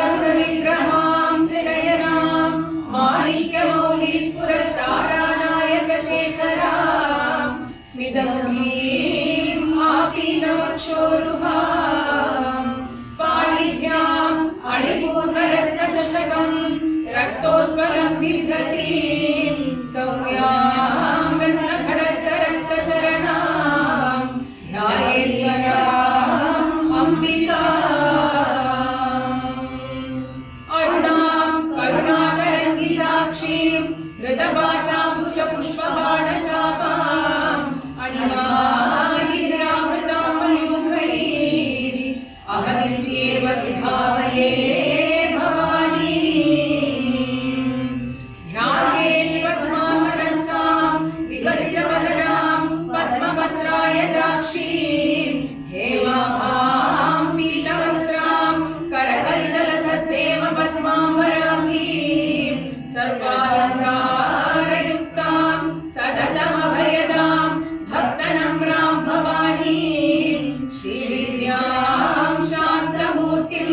सिन्दूरारुणविग्रहां त्रिनयनां माणिक्यमौलिस्फुरत्तारानायकशेखरां स्मितमुखीं आपीनवक्षोरुहां पाणिभ्याम् अणिपूर्णरत्नचषकं रक्तोत्पलं बिभ्रतीं सौम्यां रत्नखडस्थरक्तचरणां ध्यायेद्वराम् अम्बिकाम् अरुणां करुणातरङ्गिताक्षीं धृतपाशाङ्कुशपुष्पबाणचापाम् अणिमादिभिरावृतां मयूखैः अहमित्येव विभावये पद्मपत्रायदाक्षीं हेमां पीतवस्त्रां करकलितलसस्रेम पद्माम्बराङ्गीं सर्वालङ्कारयुक्तां सततमभयदां भक्तनम्रां भवानीं श्रीविद्यां शान्तमूर्तिं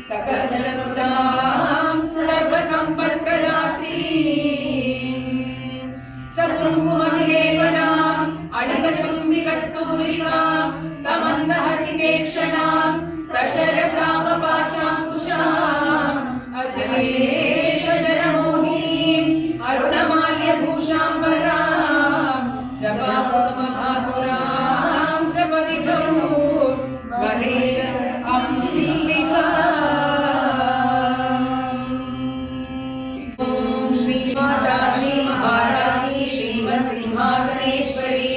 सकलजनसुतां सर्वसम्पत्प्रदात्रीं सकुङ्कुमविलेपनां अडकचुम्बिकस्तूलिकां समन्दहसितेक्षणां सशरशापपाशाङ्कुशाम् अशेषजनमोहिनीम् अरुणमाल्यभूषाम्बरां जपाकुसुमभासुरां जपविधौ स्मरेत् अम्बिकाम्। ॐ श्रीमाता श्रीमहारानी श्रीमत्सिंहासनेश्वरी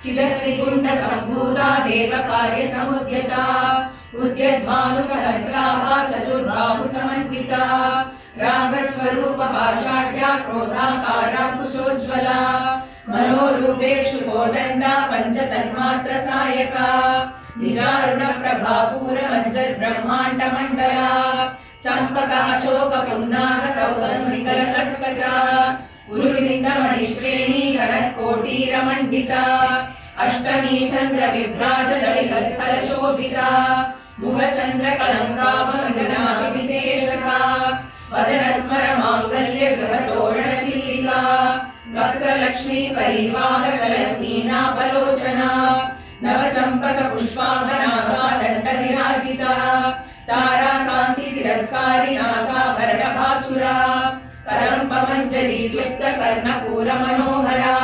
चिदग्निकुण्डसम्भूता देवकार्यसमुद्यता उद्यद्भानुसहस्राभा चतुर्बाहुसमन्विता रागस्वरूपपाषाढ्या क्रोधाकाराङ्कुशोज्ज्वला मनोरूपेषु कोदण्डा पञ्चतन्मात्रसायका निजारुणप्रभापूरमञ्जर्ब्रह्माण्डमण्डला चम्पकाशोकपुन्नागसौगन्धिकलसत्कचा गुरुलिङ्गमणिश्रेणी कनत्कोटीरमण्डिता अष्टमी चन्द्रविभ्राजदलितस्थलशोभिता मुखचन्द्रकलङ्काभरणनादिविशेषका वदनस्मरमाङ्गल्यगृहतोरणचिल्लिका वक्त्रलक्ष्मी परिवाहचलन्मीनापलोचना नवचम्पकपुष्पाभनासा दण्डविराजिता ताराकान्तितिरस्कारिणासा भरणभासुरा कलम्बमञ्जरीक्लिप्तकर्णपूरमनोहरा